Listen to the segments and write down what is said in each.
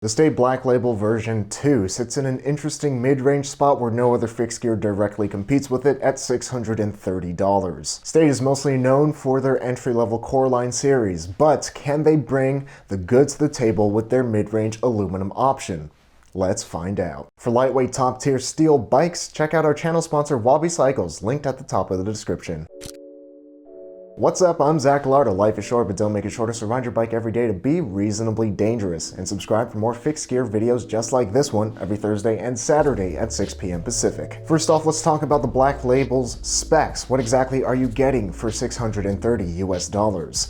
The State Black Label version 2 sits in an interesting mid-range spot where no other fixed gear directly competes with it at $630. State is mostly known for their entry-level core line series, but can they bring the goods to the table with their mid-range aluminum option? Let's find out. For lightweight top-tier steel bikes, check out our channel sponsor Wabi Cycles, linked at the top of the description. What's up? I'm Zach Lardo. Life is short, but don't make it shorter, so ride your bike every day to be reasonably dangerous. And subscribe for more fixed gear videos just like this one every Thursday and Saturday at 6 p.m. Pacific. First off, let's talk about the Black Label's specs. What exactly are you getting for $630 US?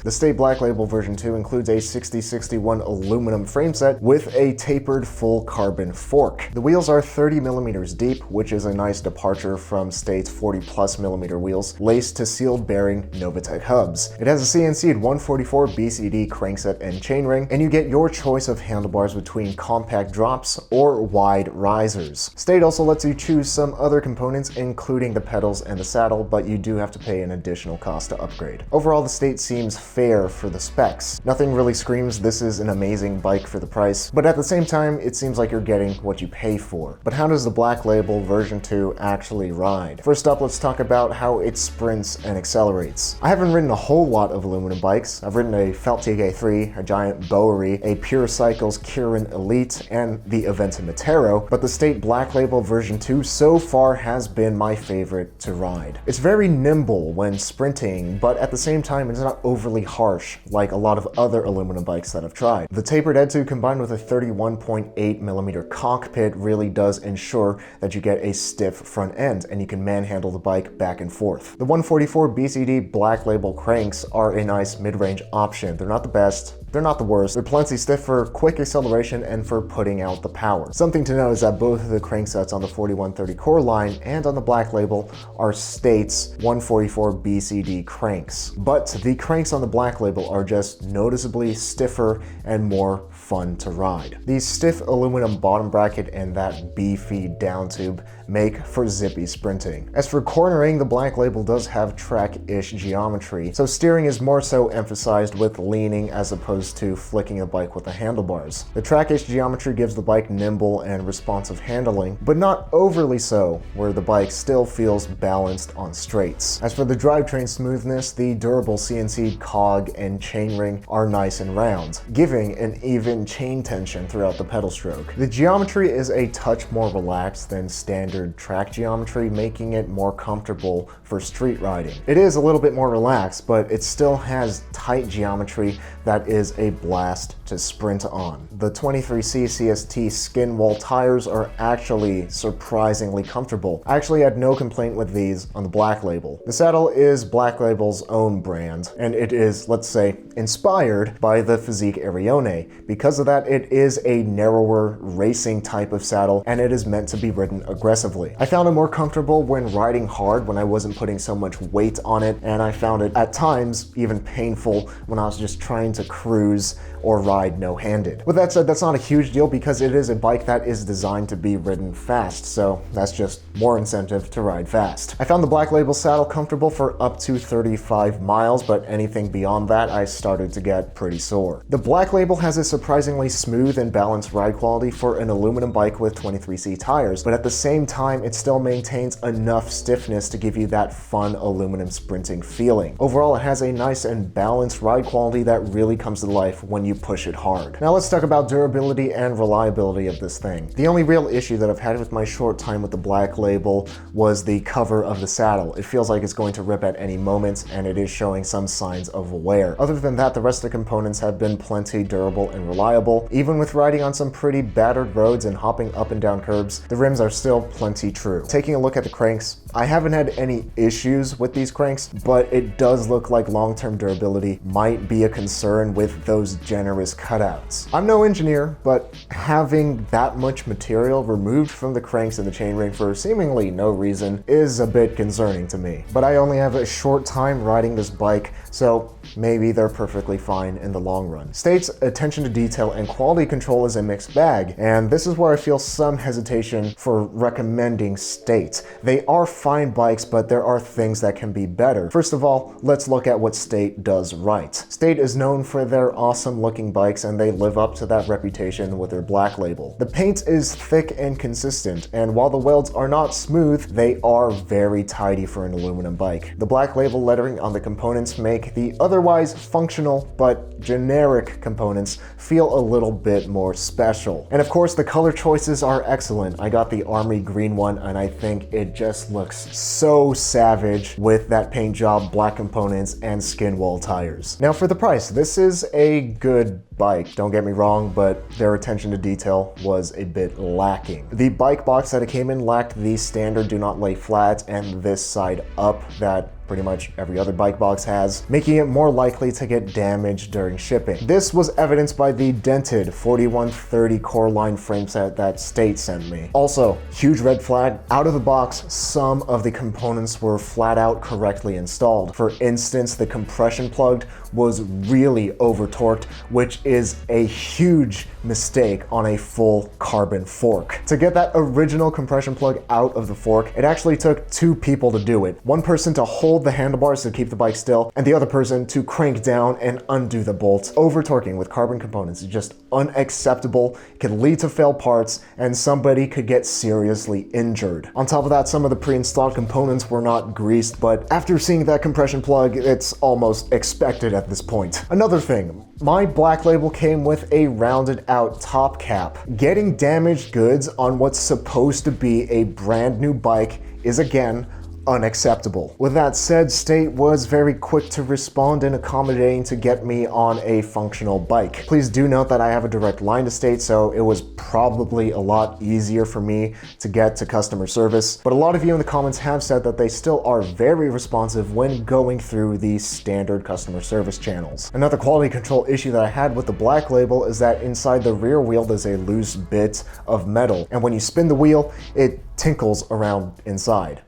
The State Black Label version 2 includes a 6061 aluminum frame set with a tapered full carbon fork. The wheels are 30 millimeters deep, which is a nice departure from State's 40+ millimeter wheels, laced to sealed bearing Novatech hubs. It has a CNC'd 144 BCD crankset and chainring, and you get your choice of handlebars between compact drops or wide risers. State also lets you choose some other components, including the pedals and the saddle, but you do have to pay an additional cost to upgrade. Overall, the State seems fair for the specs. Nothing really screams this is an amazing bike for the price, but at the same time, it seems like you're getting what you pay for. But how does the Black Label version 2 actually ride? First up, let's talk about how it sprints and accelerates. I haven't ridden a whole lot of aluminum bikes. I've ridden a Felt TK3, a Giant Bowery, a Pure Cycles Kirin Elite, and the Aventa Matero, but the State Black Label version 2 so far has been my favorite to ride. It's very nimble when sprinting, but at the same time it's not overly harsh like a lot of other aluminum bikes that I've tried. The tapered head-tube combined with a 31.8 millimeter cockpit really does ensure that you get a stiff front end and you can manhandle the bike back and forth. The 144 BCD Black Label cranks are a nice mid-range option. They're not the best, they're not the worst. They're plenty stiff for quick acceleration and for putting out the power. Something to note is that both of the cranksets on the 4130 core line and on the Black Label are State's 144 BCD cranks. But the cranks on the Black Label are just noticeably stiffer and more fun to ride. The stiff aluminum bottom bracket and that beefy down tube make for zippy sprinting. As for cornering, the Black Label does have track-ish geometry, so steering is more so emphasized with leaning as opposed to flicking the bike with the handlebars. The track-ish geometry gives the bike nimble and responsive handling, but not overly so, where the bike still feels balanced on straights. As for the drivetrain smoothness, the durable CNC cog and chainring are nice and round, giving an even chain tension throughout the pedal stroke. The geometry is a touch more relaxed than standard track geometry, making it more comfortable for street riding. It is a little bit more relaxed, but it still has tight geometry that is a blast to sprint on. The 23C CST skin wall tires are actually surprisingly comfortable. I actually had no complaint with these on the Black Label. The saddle is Black Label's own brand, and it is, let's say, inspired by the Physique Arione. Because of that, it is a narrower racing type of saddle, and it is meant to be ridden aggressively. I found it more comfortable when riding hard when I wasn't putting so much weight on it, and I found it at times even painful when I was just trying to cruise or ride no-handed. With that said, that's not a huge deal because it is a bike that is designed to be ridden fast, so that's just more incentive to ride fast. I found the Black Label saddle comfortable for up to 35 miles, but anything beyond that I started to get pretty sore. The Black Label has a surprisingly smooth and balanced ride quality for an aluminum bike with 23C tires, but at the same time it still maintains enough stiffness to give you that fun aluminum sprinting feeling. Overall, it has a nice and balanced ride quality that really comes to life when you push it hard. Now let's talk about durability and reliability of this thing. The only real issue that I've had with my short time with the Black Label was the cover of the saddle. It feels like it's going to rip at any moment, and it is showing some signs of wear. Other than that, the rest of the components have been plenty durable and reliable. Even with riding on some pretty battered roads and hopping up and down curbs, the rims are still plenty true. Taking a look at the cranks, I haven't had any issues with these cranks, but it does look like long-term durability might be a concern with those generous cutouts. I'm no engineer, but having that much material removed from the cranks and the chainring for seemingly no reason is a bit concerning to me. But I only have a short time riding this bike, so maybe they're perfectly fine in the long run. State's attention to detail and quality control is a mixed bag, and this is where I feel some hesitation for recommending State. They are fine bikes, but there are things that can be better. First of all, let's look at what State does right. State is known for their awesome looking bikes, and they live up to that reputation with their black label. The paint is thick and consistent, and while the welds are not smooth, they are very tidy for an aluminum bike. The black label lettering on the components make the otherwise functional but generic components feel a little bit more special. And of course, the color choices are excellent. I got the army green one, and I think it just looks so savage with that paint job, black components, and skin wall tires. Now for the price, this is a good bike, don't get me wrong, but their attention to detail was a bit lacking. The bike box that it came in lacked the standard do not lay flat and this side up that pretty much every other bike box has, making it more likely to get damaged during shipping. This was evidenced by the dented 4130 core line frame set that State sent me. Also, huge red flag, out of the box, some of the components were flat out correctly installed. For instance, the compression plug was really over torqued, which is a huge mistake on a full carbon fork. To get that original compression plug out of the fork, it actually took 2 people to do it. One person to hold the handlebars to keep the bike still, and the other person to crank down and undo the bolts. Over torquing with carbon components is just unacceptable. It can lead to failed parts, and somebody could get seriously injured. On top of that, some of the pre-installed components were not greased, but after seeing that compression plug, it's almost expected at this point. Another thing, my black label came with a rounded out top cap. Getting damaged goods on what's supposed to be a brand new bike is again unacceptable. With that said, State was very quick to respond and accommodating to get me on a functional bike. Please do note that I have a direct line to State, so it was probably a lot easier for me to get to customer service. But a lot of you in the comments have said that they still are very responsive when going through these standard customer service channels. Another quality control issue that I had with the black label is that inside the rear wheel there's a loose bit of metal, and when you spin the wheel, it tinkles around inside.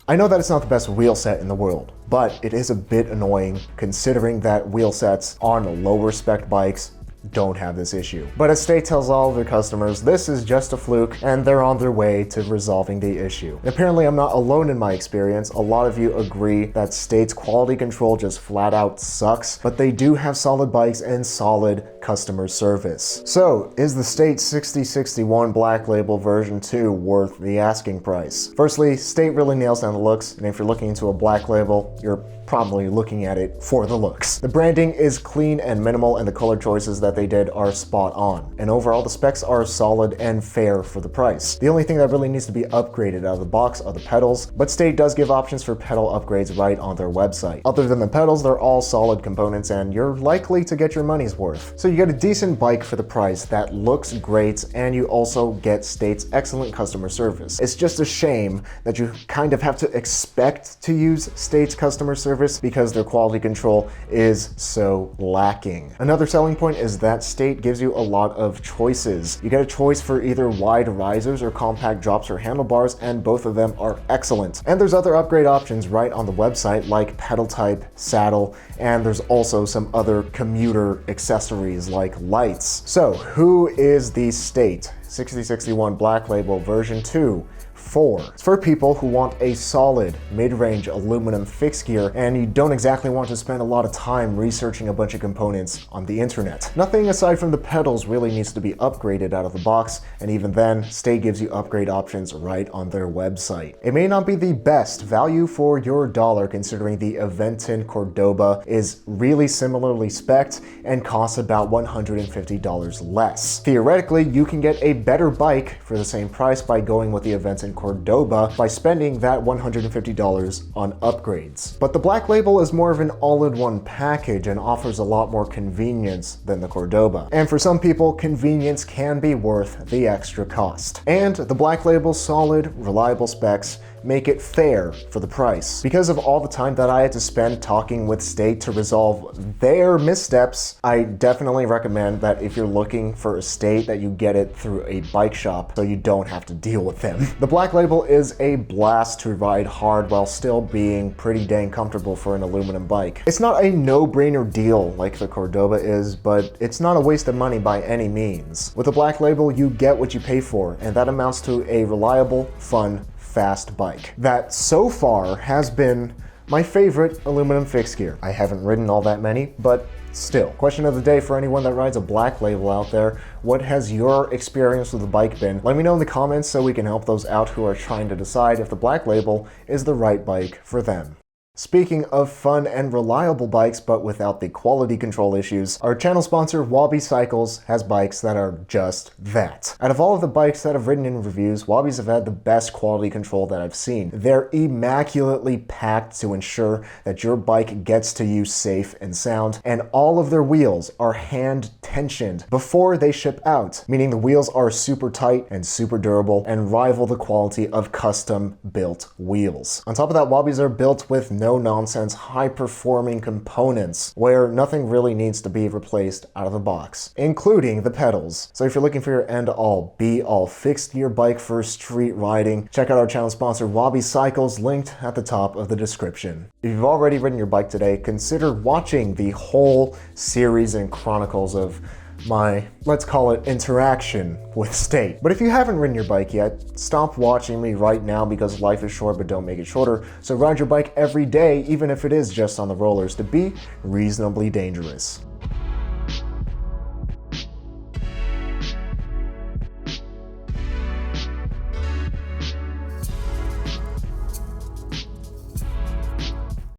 I know that it's not the best wheel set in the world, but it is a bit annoying considering that wheel sets on lower spec bikes don't have this issue. But as State tells all of their customers, this is just a fluke and they're on their way to resolving the issue. And apparently I'm not alone in my experience. A lot of you agree that State's quality control just flat out sucks, but they do have solid bikes and solid customer service. So is the State 6061 Black Label version 2 worth the asking price? Firstly, State really nails down the looks, and if you're looking into a black label, you're probably looking at it for the looks. The branding is clean and minimal, and the color choices that they did are spot on. And overall, the specs are solid and fair for the price. The only thing that really needs to be upgraded out of the box are the pedals, but State does give options for pedal upgrades right on their website. Other than the pedals, they're all solid components and you're likely to get your money's worth. So you get a decent bike for the price that looks great, and you also get State's excellent customer service. It's just a shame that you kind of have to expect to use State's customer service because their quality control is so lacking. Another selling point is that State gives you a lot of choices. You get a choice for either wide risers or compact drops or handlebars, and both of them are excellent. And there's other upgrade options right on the website like pedal type, saddle, and there's also some other commuter accessories like lights. So who is the State 6061 Black Label version 2 for? It's for people who want a solid mid-range aluminum fixed gear and you don't exactly want to spend a lot of time researching a bunch of components on the internet. Nothing aside from the pedals really needs to be upgraded out of the box, and even then, State gives you upgrade options right on their website. It may not be the best value for your dollar considering the Aventon Cordoba is really similarly spec'd and costs about $150 less. Theoretically, you can get a better bike for the same price by going with the Aventon Cordoba by spending that $150 on upgrades. But the Black Label is more of an all-in-one package and offers a lot more convenience than the Cordoba. And for some people, convenience can be worth the extra cost. And the Black Label's solid, reliable specs make it fair for the price. Because of all the time that I had to spend talking with State to resolve their missteps, I definitely recommend that if you're looking for a State that you get it through a bike shop so you don't have to deal with them. The Black Label is a blast to ride hard while still being pretty dang comfortable for an aluminum bike. It's not a no-brainer deal like the Cordoba is, but it's not a waste of money by any means. With the Black Label, you get what you pay for, and that amounts to a reliable, fun, fast bike that so far has been my favorite aluminum fixed gear. I haven't ridden all that many, but still. Question of the day for anyone that rides a Black Label out there: what has your experience with the bike been? Let me know in the comments so we can help those out who are trying to decide if the Black Label is the right bike for them. Speaking of fun and reliable bikes but without the quality control issues, our channel sponsor Wabi Cycles has bikes that are just that. Out of all of the bikes that I've ridden in reviews, Wabis have had the best quality control that I've seen. They're immaculately packed to ensure that your bike gets to you safe and sound, and all of their wheels are hand tensioned before they ship out, meaning the wheels are super tight and super durable and rival the quality of custom built wheels. On top of that, Wabis are built with no-nonsense, high-performing components where nothing really needs to be replaced out of the box, including the pedals. So if you're looking for your end-all, be-all fixed gear bike for street riding, check out our channel sponsor Wabi Cycles, linked at the top of the description. If you've already ridden your bike today, consider watching the whole series and chronicles of my, let's call it, interaction with State. But if you haven't ridden your bike yet, stop watching me right now, because life is short, but don't make it shorter. So ride your bike every day, even if it is just on the rollers, to be reasonably dangerous.